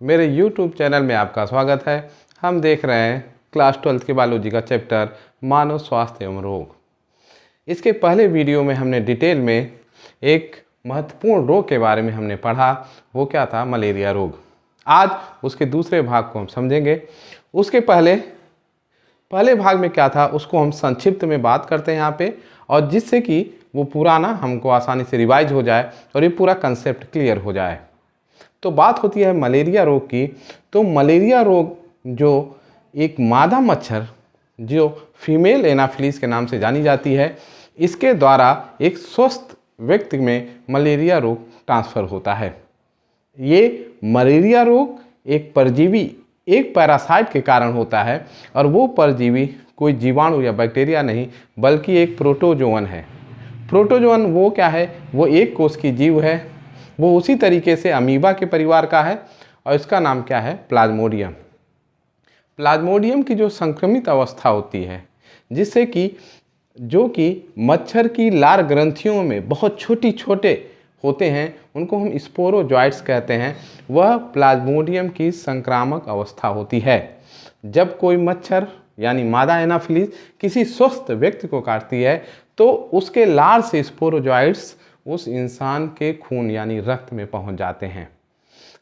मेरे YouTube channel में आपका स्वागत है। हम देख रहे हैं क्लास 12 की बायोलॉजी का चैप्टर मानव स्वास्थ्य एवं रोग। इसके पहले वीडियो में हमने डिटेल में एक महत्वपूर्ण रोग के बारे में हमने पढ़ा, वो क्या था? मलेरिया रोग। आज उसके दूसरे भाग को हम समझेंगे। उसके पहले भाग में क्या था उसको हम संक्षिप्त में बात करते हैं यहाँ पे, और जिससे कि वो पुराना हमको आसानी से रिवाइज हो जाए और ये पूरा कंसेप्ट क्लियर हो जाए। तो बात होती है मलेरिया रोग की। तो मलेरिया रोग जो एक मादा मच्छर जो फीमेल एनाफिलीज के नाम से जानी जाती है, इसके द्वारा एक स्वस्थ व्यक्ति में मलेरिया रोग ट्रांसफ़र होता है। ये मलेरिया रोग एक परजीवी, एक पैरासाइट के कारण होता है, और वो परजीवी कोई जीवाणु या बैक्टीरिया नहीं बल्कि एक प्रोटोजोअन है। प्रोटोजोअन वो क्या है? वो एक कोष की जीव है। वो उसी तरीके से अमीबा के परिवार का है, और इसका नाम क्या है? प्लाज्मोडियम। प्लाज्मोडियम की जो संक्रमित अवस्था होती है, जिससे कि जो कि मच्छर की लार ग्रंथियों में बहुत छोटे होते हैं, उनको हम स्पोरोजोइट्स कहते हैं। वह प्लाज्मोडियम की संक्रामक अवस्था होती है। जब कोई मच्छर यानी मादा एनाफिलीज किसी स्वस्थ व्यक्ति को काटती है, तो उसके लार से स्पोरोजोइट्स उस इंसान के खून यानी रक्त में पहुंच जाते हैं।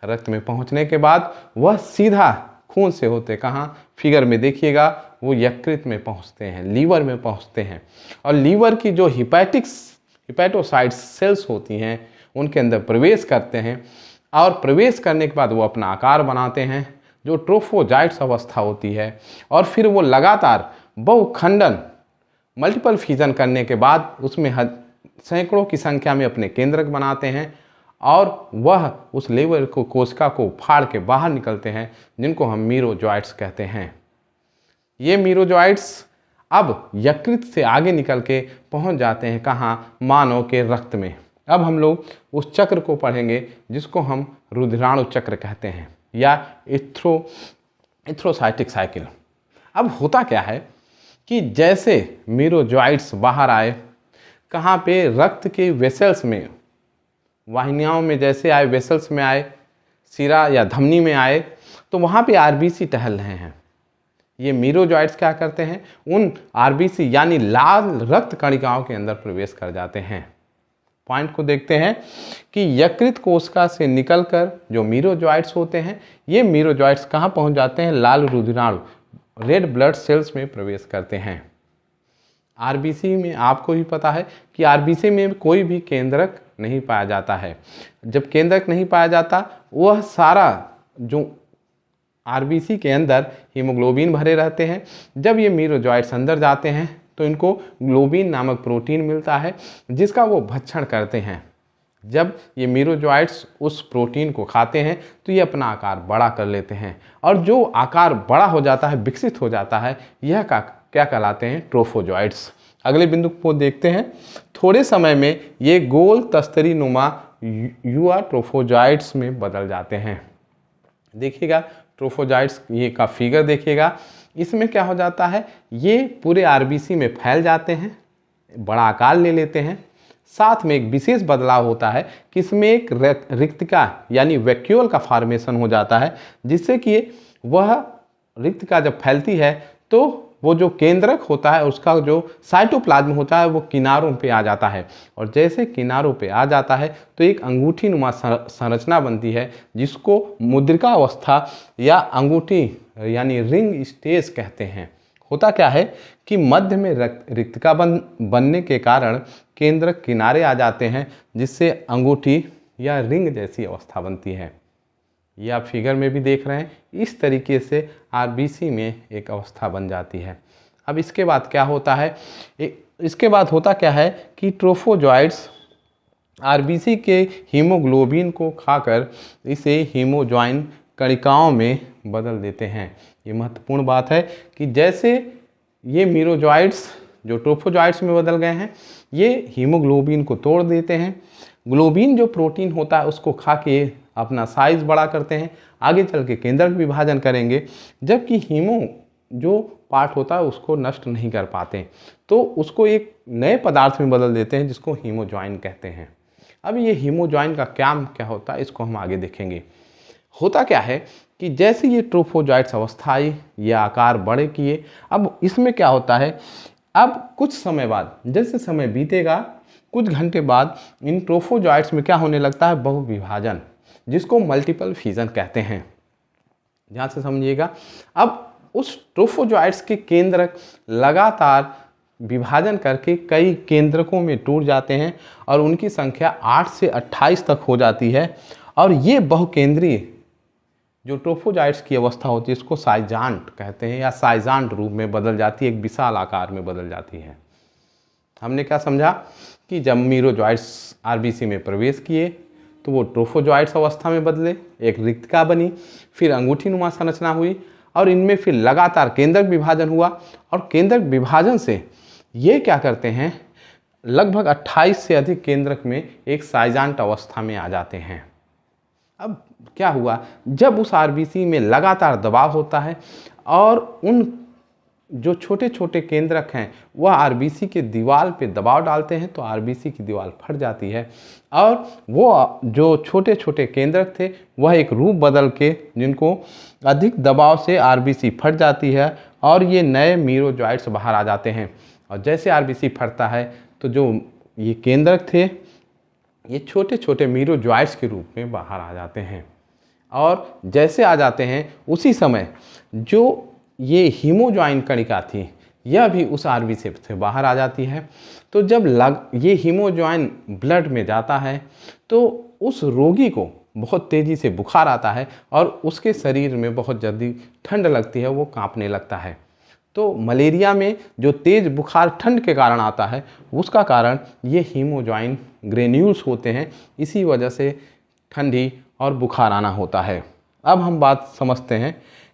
रक्त में पहुंचने के बाद वह सीधा खून से होते कहाँ? फिगर में देखिएगा, वो यकृत में पहुंचते हैं, लीवर में पहुंचते हैं, और लीवर की जो हिपैटोसाइट्स सेल्स होती हैं उनके अंदर प्रवेश करते हैं, और प्रवेश करने के बाद वो अपना आकार बनाते हैं जो ट्रोफोजाइट्स अवस्था होती है। और फिर वो लगातार बहुखंडन मल्टीपल फिजन करने के बाद उसमें सैकड़ों की संख्या में अपने केंद्रक बनाते हैं, और वह उस लीवर को कोशिका को फाड़ के बाहर निकलते हैं, जिनको हम मीरोजोइट्स कहते हैं। ये मीरोजोइट्स अब यकृत से आगे निकल के पहुंच जाते हैं कहाँ? मानव के रक्त में। अब हम लोग उस चक्र को पढ़ेंगे जिसको हम रुधिराणु चक्र कहते हैं, या इथ्रोसाइटिक साइकिल। अब होता क्या है कि जैसे मीरोजोइट्स बाहर आए, कहाँ पे? रक्त के वेसल्स में, वाहिनियों में जैसे आए, वेसल्स में आए, सिरा या धमनी में आए, तो वहाँ पे आरबीसी टहल रहे हैं। ये मीरोजोइट्स क्या करते हैं? उन आरबीसी यानी लाल रक्त कणिकाओं के अंदर प्रवेश कर जाते हैं। पॉइंट को देखते हैं कि यकृत कोशिका से निकलकर जो मीरोजोइट्स होते हैं, ये मीरोजोइट्स कहाँ पहुँच जाते हैं? लाल रुधिराणु, रेड ब्लड सेल्स में प्रवेश करते हैं। आरबीसी में आपको भी पता है कि आरबीसी में कोई भी केंद्रक नहीं पाया जाता है। जब केंद्रक नहीं पाया जाता, वह सारा जो आरबीसी के अंदर हीमोग्लोबिन भरे रहते हैं। जब ये मीरोजोइट्स अंदर जाते हैं तो इनको ग्लोबिन नामक प्रोटीन मिलता है, जिसका वो भक्षण करते हैं। जब ये मीरोजोइट्स उस प्रोटीन को खाते हैं तो ये अपना आकार बड़ा कर लेते हैं, और जो आकार बड़ा हो जाता है, विकसित हो जाता है, यह क्या कहलाते हैं? ट्रोफोजोइट्स। अगले बिंदु को देखते हैं। थोड़े समय में ये गोल तस्तरी नुमा युवा ट्रोफोजोइट्स में बदल जाते हैं। देखिएगा ट्रोफोजोइट्स ये का फिगर देखिएगा, इसमें क्या हो जाता है? ये पूरे आरबीसी में फैल जाते हैं, बड़ा आकार ले लेते हैं। साथ में एक विशेष बदलाव होता है कि इसमें एक रिक्तिका यानी वैक्यूल का फॉर्मेशन हो जाता है, जिससे कि वह रिक्तिका जब फैलती है तो वो जो केंद्रक होता है उसका जो साइटोप्लाज्म होता है वो किनारों पे आ जाता है, और जैसे किनारों पे आ जाता है तो एक अंगूठी नुमा संरचना बनती है, जिसको मुद्रिका अवस्था या अंगूठी यानी रिंग स्टेज कहते हैं। होता क्या है कि मध्य में रिक्तिका बनने के कारण केंद्रक किनारे आ जाते हैं, जिससे अंगूठी या रिंग जैसी अवस्था बनती है। ये आप फिगर में भी देख रहे हैं। इस तरीके से आरबीसी में एक अवस्था बन जाती है। अब इसके बाद क्या होता है? इसके बाद होता क्या है कि ट्रोफोजोइट्स आरबीसी के हीमोग्लोबिन को खाकर इसे हीमोजॉइन कणिकाओं में बदल देते हैं। ये महत्वपूर्ण बात है कि जैसे ये मीरोजोइट्स जो ट्रोफोजोइट्स में बदल गए हैं, ये हीमोग्लोबिन को तोड़ देते हैं। ग्लोबिन जो प्रोटीन होता है उसको खा के अपना साइज बड़ा करते हैं, आगे चल के केंद्रक विभाजन करेंगे, जबकि हीमो जो पार्ट होता है उसको नष्ट नहीं कर पाते, तो उसको एक नए पदार्थ में बदल देते हैं जिसको हीमोजॉइन कहते हैं। अब ये हीमोजॉइन का काम क्या होता है इसको हम आगे देखेंगे। होता क्या है कि जैसे ये ट्रोफोजॉइट्स अवस्था आई, ये आकार बड़े किए। अब इसमें क्या होता है, अब कुछ समय बाद, जैसे समय बीतेगा, कुछ घंटे बाद इन ट्रोफोजॉइट्स में क्या होने लगता है, बहुविभाजन, जिसको मल्टीपल फिजन कहते हैं। ध्यान से समझिएगा। अब उस ट्रोफोजॉइट्स के केंद्रक लगातार विभाजन करके कई केंद्रकों में टूट जाते हैं और उनकी संख्या 8 से 28 तक हो जाती है। और ये बहुकेंद्रीय जो ट्रोफोजॉइट्स की अवस्था होती है, इसको साइजांट कहते हैं या साइजांट रूप में बदल जाती है, एक विशाल आकार में बदल जाती है। हमने क्या समझा कि जब मीरोजॉइट्स आरबीसी में प्रवेश किए तो वो ट्रोफोजॉइट्स अवस्था में बदले, एक रिक्तका बनी, फिर अंगूठी नुमा संरचना हुई और इनमें फिर लगातार केंद्रक विभाजन हुआ। और केंद्रक विभाजन से ये क्या करते हैं, लगभग 28 से अधिक केंद्रक में एक साइजांट अवस्था में आ जाते हैं। अब क्या हुआ, जब उस आरबीसी में लगातार दबाव होता है और उन जो छोटे छोटे केंद्रक हैं वह आरबीसी के दीवार पे दबाव डालते हैं, तो आरबीसी की दीवार फट जाती है और वो जो छोटे छोटे केंद्रक थे वह एक रूप बदल के, जिनको अधिक दबाव से आरबीसी फट जाती है और ये नए मीरोजॉइट्स बाहर आ जाते हैं। और जैसे आरबीसी फटता है तो जो ये केंद्रक थे ये छोटे छोटे मीरोजॉइट्स के रूप में बाहर आ जाते हैं। और जैसे आ जाते हैं उसी समय जो ये हीमोजॉइन कणिका थी यह भी उस आरबीसी से बाहर आ जाती है। तो जब ये हीमोजॉइन ब्लड में जाता है तो उस रोगी को बहुत तेज़ी से बुखार आता है और उसके शरीर में बहुत जल्दी ठंड लगती है, वो कांपने लगता है। तो मलेरिया में जो तेज़ बुखार ठंड के कारण आता है उसका कारण ये हीमोजॉइन ग्रेन्यूल्स होते हैं, इसी वजह से ठंडी और बुखार आना होता है। अब हम बात समझते हैं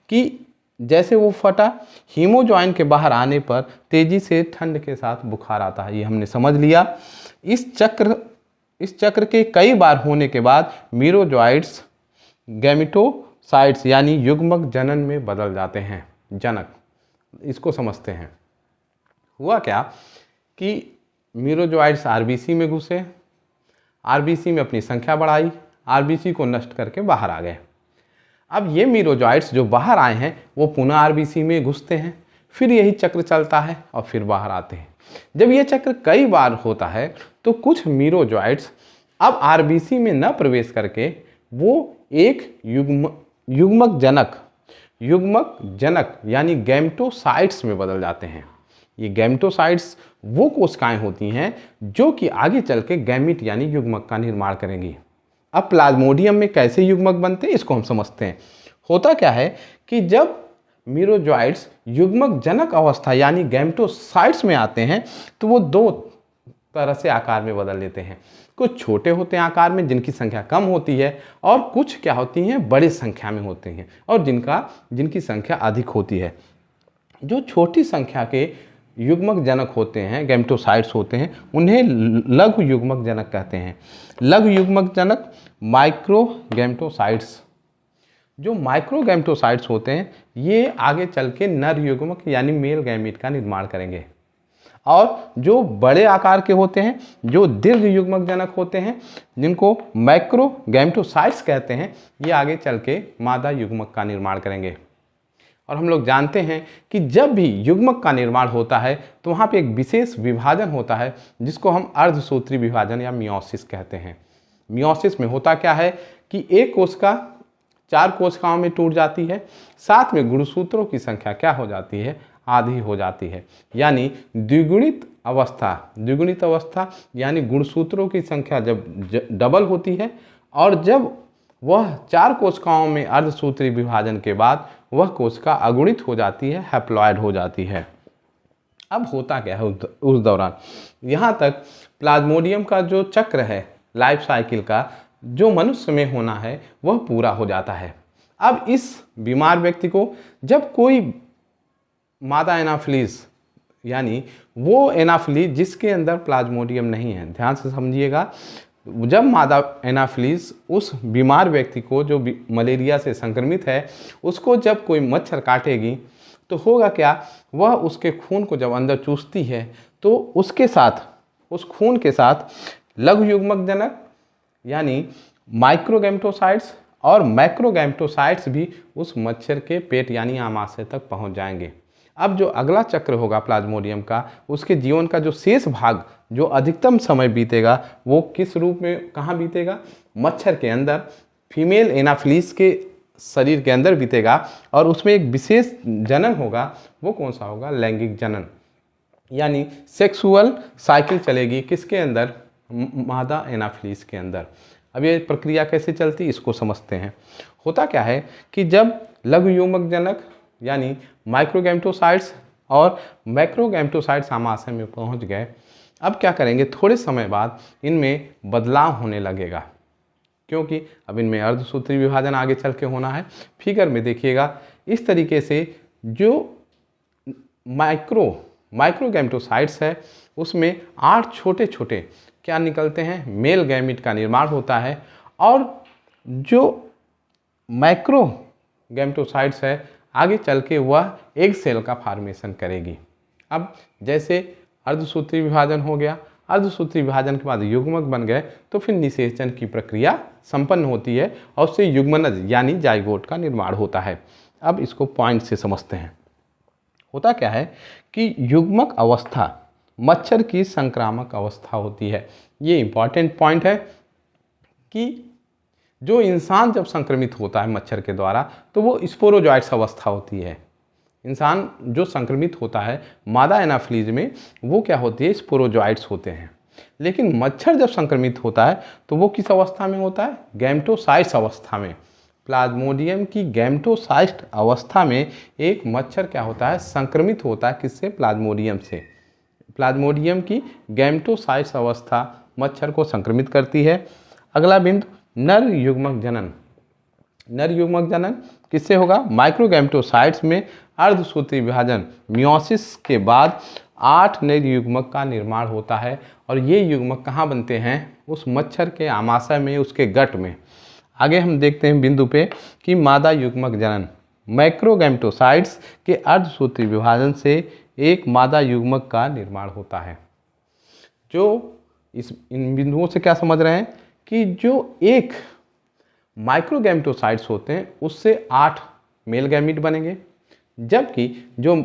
कि जैसे वो फटा, हीमोजॉइन के बाहर आने पर तेज़ी से ठंड के साथ बुखार आता है, ये हमने समझ लिया। इस चक्र के कई बार होने के बाद मीरोजॉइट्स गैमेटोसाइट्स यानी युग्मक जनन में बदल जाते हैं। जनक, इसको समझते हैं। हुआ क्या कि मीरोजॉइट्स आरबीसी में घुसे, आरबीसी में अपनी संख्या बढ़ाई, आरबीसी को नष्ट करके बाहर आ गए। अब ये मीरोजॉइट्स जो बाहर आए हैं वो पुनः आरबीसी में घुसते हैं, फिर यही चक्र चलता है और फिर बाहर आते हैं। जब ये चक्र कई बार होता है तो कुछ मीरोजॉइट्स अब आरबीसी में न प्रवेश करके वो एक युग्मक जनक यानी गैमेटोसाइट्स में बदल जाते हैं। ये गैमेटोसाइट्स वो कोशिकाएं होती हैं जो कि आगे चल के गैमीट यानी युग्मक का निर्माण करेंगी। अब प्लाज्मोडियम में कैसे युग्मक बनते हैं इसको हम समझते हैं। होता क्या है कि जब मीरोजॉइट्स युग्मक जनक अवस्था यानी गैमेटोसाइट्स में आते हैं तो वो दो तरह से आकार में बदल लेते हैं। कुछ छोटे होते हैं आकार में जिनकी संख्या कम होती है, और कुछ क्या होती हैं, बड़ी संख्या में होते हैं और जिनकी संख्या अधिक होती है। जो छोटी संख्या के युग्मक जनक होते हैं, गैमेटोसाइट्स होते हैं, उन्हें लघु युग्मक जनक कहते हैं। लघु युग्मक जनक माइक्रोगैमेटोसाइट्स, जो माइक्रोगैमेटोसाइट्स होते हैं ये आगे चल के नर युग्मक यानी मेल गैमीट का निर्माण करेंगे। और जो बड़े आकार के होते हैं, जो दीर्घ युग्मक जनक होते हैं, जिनको मैक्रोगैमेटोसाइट्स कहते हैं, ये आगे चल के मादा युग्मक का निर्माण करेंगे। और हम लोग जानते हैं कि जब भी युग्मक का निर्माण होता है तो वहाँ पे एक विशेष विभाजन होता है जिसको हम अर्धसूत्री विभाजन या मियोसिस कहते हैं। मियोसिस में होता क्या है कि एक कोशिका 4 कोशिकाओं में टूट जाती है, साथ में गुणसूत्रों की संख्या क्या हो जाती है, आधी हो जाती है। यानी द्विगुणित अवस्था यानी गुणसूत्रों की संख्या जब डबल होती है और जब वह 4 कोशिकाओं में अर्धसूत्री विभाजन के बाद वह कोशिका अगुणित हो जाती है, हैप्लॉइड हो जाती है। अब होता क्या है उस दौरान, यहाँ तक प्लाज्मोडियम का जो चक्र है लाइफ साइकिल का, जो मनुष्य में होना है वह पूरा हो जाता है। अब इस बीमार व्यक्ति को जब कोई मादा एनाफिलीज यानी वो एनाफिलीज जिसके अंदर प्लाज्मोडियम नहीं है, ध्यान से समझिएगा, जब मादा एनाफिलीज उस बीमार व्यक्ति को जो मलेरिया से संक्रमित है उसको जब कोई मच्छर काटेगी तो होगा क्या, वह उसके खून को जब अंदर चूसती है तो उसके साथ, उस खून के साथ लघु युग्मक जनक यानी माइक्रोगैमेटोसाइट्स और मैक्रोगैमेटोसाइट्स भी उस मच्छर के पेट यानी आमाशय तक पहुंच जाएंगे। अब जो अगला चक्र होगा प्लाज्मोडियम का, उसके जीवन का जो शेष भाग, जो अधिकतम समय बीतेगा, वो किस रूप में कहाँ बीतेगा? मच्छर के अंदर, फीमेल एनाफिलीज के शरीर के अंदर बीतेगा। और उसमें एक विशेष जनन होगा, वो कौन सा होगा? लैंगिक जनन, यानी सेक्सुअल साइकिल चलेगी किसके अंदर? मादा एनाफिलीज के अंदर। अब ये प्रक्रिया कैसे चलती, इसको समझते हैं। होता क्या है कि जब लघु युग्मक जनक यानी माइक्रोगैमेटोसाइट्स और मैक्रोगैमेटोसाइट्स आमाशय में पहुंच गए, अब क्या करेंगे? थोड़े समय बाद इनमें बदलाव होने लगेगा, क्योंकि अब इनमें अर्धसूत्री विभाजन आगे चल के होना है। फिगर में देखिएगा, इस तरीके से जो माइक्रोगैमेटोसाइट्स है उसमें 8 छोटे छोटे क्या निकलते हैं? मेल गैमिट का निर्माण होता है। और जो मैक्रोगैमेटोसाइट्स है आगे चल के वह एग सेल का फॉर्मेशन करेगी। अब जैसे अर्धसूत्री विभाजन हो गया, अर्धसूत्री विभाजन के बाद युग्मक बन गए, तो फिर निषेचन की प्रक्रिया संपन्न होती है और उससे युग्मनज यानी जाइगोट का निर्माण होता है। अब इसको पॉइंट से समझते हैं। होता क्या है कि युग्मक अवस्था मच्छर की संक्रामक अवस्था होती है। ये इंपॉर्टेंट पॉइंट है कि जो इंसान जब संक्रमित होता है मच्छर के द्वारा, तो वो स्पोरोजॉइट्स अवस्था होती है। इंसान जो संक्रमित होता है मादा एनाफिलीज में, वो क्या होती है? स्पोरोजॉइट्स होते हैं। लेकिन मच्छर जब संक्रमित होता है तो वो किस अवस्था में होता है? गैमेटोसाइट्स अवस्था में। प्लाज्मोडियम की गैमेटोसाइट अवस्था में एक मच्छर क्या होता है? संक्रमित होता है। किससे? प्लाज्मोडियम से। प्लाज्मोडियम की गैमेटोसाइट्स अवस्था मच्छर को संक्रमित करती है। अगला बिंदु, नर युग्मक जनन। नर युग्मक जनन किससे होगा? माइक्रोगैमेटोसाइट्स में अर्धसूत्री विभाजन मियोसिस के बाद 8 नए युग्मक का निर्माण होता है। और ये युग्मक कहाँ बनते हैं? उस मच्छर के आमाशय में, उसके गट में। आगे हम देखते हैं बिंदु पे कि मादा युग्मक जनन। मैक्रोगैमेटोसाइट्स के अर्धसूत्री विभाजन से एक मादा युग्मक का निर्माण होता है। जो इन बिंदुओं से क्या समझ रहे हैं कि जो एक माइक्रोगैमेटोसाइट्स होते हैं उससे 8 मेल गैमीट बनेंगे, जबकि जो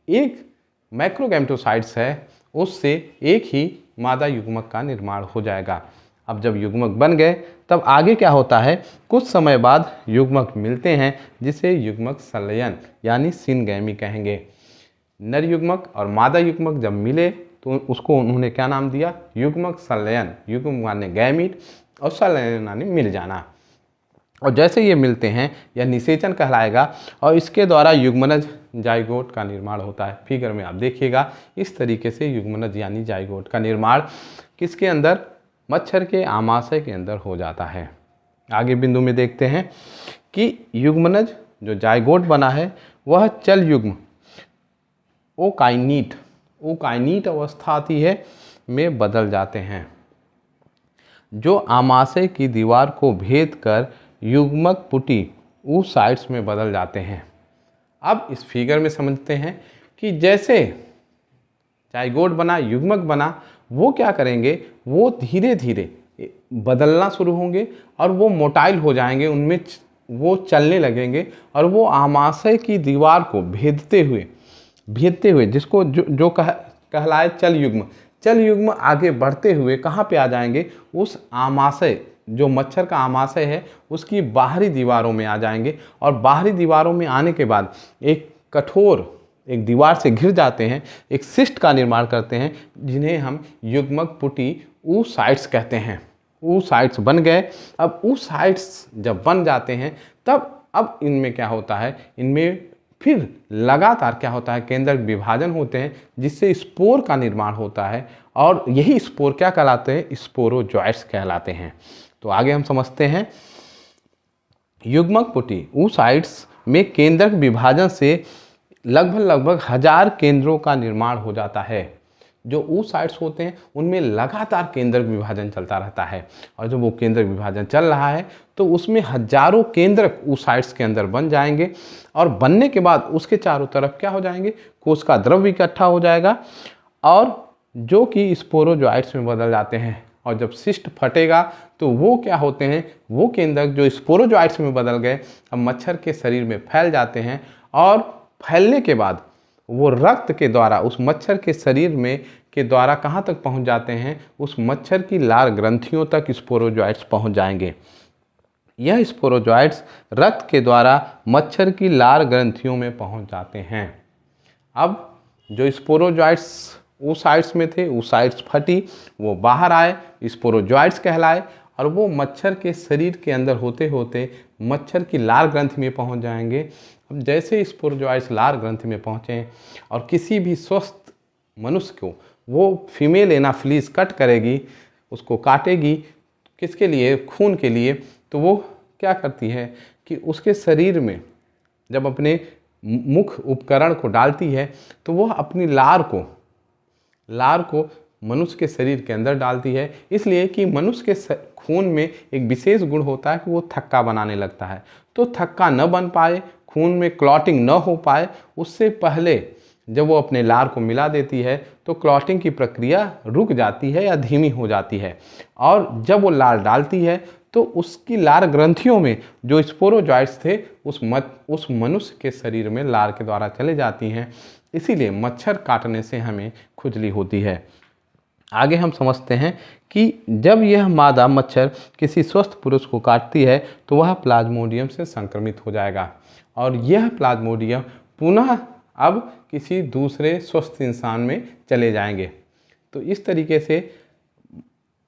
एक मैक्रोगैमेटोसाइट्स है उससे एक ही मादा युग्मक का निर्माण हो जाएगा। अब जब युग्मक बन गए तब आगे क्या होता है? कुछ समय बाद युग्मक मिलते हैं, जिसे युग्मक संलयन यानी सिनगैमी कहेंगे। नर युग्मक और मादा युग्मक जब मिले तो उसको उन्होंने क्या नाम दिया? युग्मक संलयन। युग्मक माने गैमीट और संलयन माने मिल जाना। और जैसे ये मिलते हैं यह निषेचन कहलाएगा और इसके द्वारा युग्मनज जाइगोट का निर्माण होता है। फिगर में आप देखिएगा, इस तरीके से युग्मनज यानी जाइगोट का निर्माण किसके अंदर? मच्छर के आमाशय के अंदर हो जाता है। आगे बिंदु में देखते हैं कि युग्मनज जो जाइगोट बना है वह चल युग्म ओकाइनीट अवस्था आती है में बदल जाते हैं, जो आमाशय की दीवार को भेद कर युग्मक पुटी oocytes में बदल जाते हैं। अब इस फिगर में समझते हैं कि जैसे जाइगोट बना, युग्मक बना, वो क्या करेंगे? वो धीरे धीरे बदलना शुरू होंगे और वो मोटाइल हो जाएंगे, उनमें वो चलने लगेंगे और वो आमाशय की दीवार को भेदते हुए जिसको जो कहलाए चल युग्म आगे बढ़ते हुए कहाँ पे आ जाएंगे? उस आमाशय, जो मच्छर का आमाशय है उसकी बाहरी दीवारों में आ जाएंगे। और बाहरी दीवारों में आने के बाद एक कठोर एक दीवार से घिर जाते हैं, एक सिस्ट का निर्माण करते हैं, जिन्हें हम युग्मक पुटी oocytes कहते हैं। oocytes बन गए। अब oocytes जब बन जाते हैं तब अब इनमें क्या होता है? इनमें फिर लगातार क्या होता है? केंद्रक विभाजन होते हैं, जिससे स्पोर का निर्माण होता है और यही स्पोर क्या कहलाते हैं? स्पोरोजॉइट्स कहलाते हैं। तो आगे हम समझते हैं, युग्मक पुटी oocytes में केंद्रक विभाजन से लगभग 1000 केंद्रों का निर्माण हो जाता है। जो oocytes होते हैं उनमें लगातार केंद्रक विभाजन चलता रहता है और जब वो केंद्रक विभाजन चल रहा है तो उसमें हजारों केंद्रक oocytes के अंदर बन जाएंगे और बनने के बाद उसके चारों तरफ क्या हो जाएंगे? कोशिका द्रव्य इकट्ठा हो जाएगा और जो कि स्पोरोजॉइट्स में बदल जाते हैं और जब सिस्ट फटेगा तो वो क्या होते हैं, वो केंद्रक जो स्पोरोजॉइट्स में बदल गए अब मच्छर के शरीर में फैल जाते हैं और फैलने के बाद वो रक्त के द्वारा उस मच्छर के शरीर में के द्वारा कहाँ तक पहुँच जाते हैं, उस मच्छर की लार ग्रंथियों तक स्पोरोजॉइट्स पहुँच जाएंगे। यह स्पोरोजॉइट्स रक्त के द्वारा मच्छर की लार ग्रंथियों में पहुँच जाते हैं। अब जो स्पोरोजॉइट्स oocytes में थे, oocytes फटी, वो बाहर आए, स्पोरोजॉइट्स कहलाए और वो मच्छर के शरीर के अंदर होते होते मच्छर की लार ग्रंथि में पहुंच जाएंगे। अब जैसे स्पोरोजॉइट्स लार ग्रंथि में पहुंचे और किसी भी स्वस्थ मनुष्य को वो फीमेल एनाफिलीज कट करेगी, उसको काटेगी, किसके लिए, खून के लिए, तो वो क्या करती है कि उसके शरीर में जब अपने मुख उपकरण को डालती है तो वह अपनी लार को मनुष्य के शरीर के अंदर डालती है, इसलिए कि मनुष्य के खून में एक विशेष गुण होता है कि वो थक्का बनाने लगता है। तो थक्का न बन पाए, खून में क्लॉटिंग न हो पाए, उससे पहले जब वो अपने लार को मिला देती है तो क्लॉटिंग की प्रक्रिया रुक जाती है या धीमी हो जाती है और जब वो लार डालती है तो उसकी लार ग्रंथियों में जो स्पोरोजॉइट्स थे उस मनुष्य के शरीर में लार के द्वारा चले जाती हैं। इसीलिए मच्छर काटने से हमें खुजली होती है। आगे हम समझते हैं कि जब यह मादा मच्छर किसी स्वस्थ पुरुष को काटती है तो वह प्लाज्मोडियम से संक्रमित हो जाएगा और यह प्लाज्मोडियम पुनः अब किसी दूसरे स्वस्थ इंसान में चले जाएंगे। तो इस तरीके से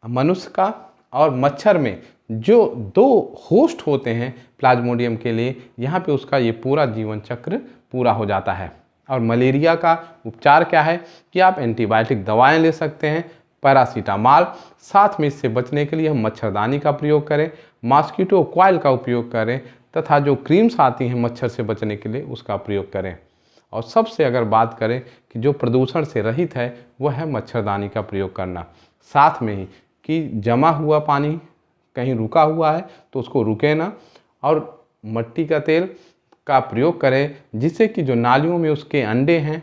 मनुष्य का और मच्छर में जो दो होस्ट होते हैं प्लाज्मोडियम के लिए, यहाँ पे उसका ये पूरा जीवन चक्र पूरा हो जाता है। और मलेरिया का उपचार क्या है कि आप एंटीबायोटिक दवाएं ले सकते हैं, पैरासीटामॉल, साथ में इससे बचने के लिए हम मच्छरदानी का प्रयोग करें, मॉस्किटो कॉइल का उपयोग करें तथा जो क्रीम्स आती हैं मच्छर से बचने के लिए उसका प्रयोग करें। और सबसे अगर बात करें कि जो प्रदूषण से रहित है वह है मच्छरदानी का प्रयोग करना। साथ में ही कि जमा हुआ पानी कहीं रुका हुआ है तो उसको रुके ना, और मट्टी का तेल का प्रयोग करें जिससे कि जो नालियों में उसके अंडे हैं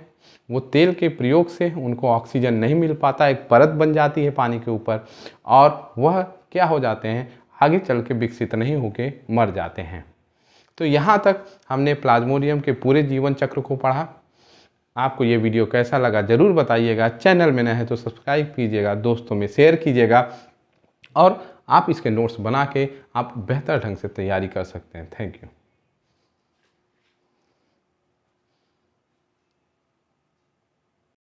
वो तेल के प्रयोग से उनको ऑक्सीजन नहीं मिल पाता, एक परत बन जाती है पानी के ऊपर और वह क्या हो जाते हैं, आगे चल के विकसित नहीं होके मर जाते हैं। तो यहाँ तक हमने प्लाज्मोडियम के पूरे जीवन चक्र को पढ़ा। आपको ये वीडियो कैसा लगा ज़रूर बताइएगा। चैनल में नए हैं तो सब्सक्राइब कीजिएगा, दोस्तों में शेयर कीजिएगा और आप इसके नोट्स बना के आप बेहतर ढंग से तैयारी कर सकते हैं। Thank you.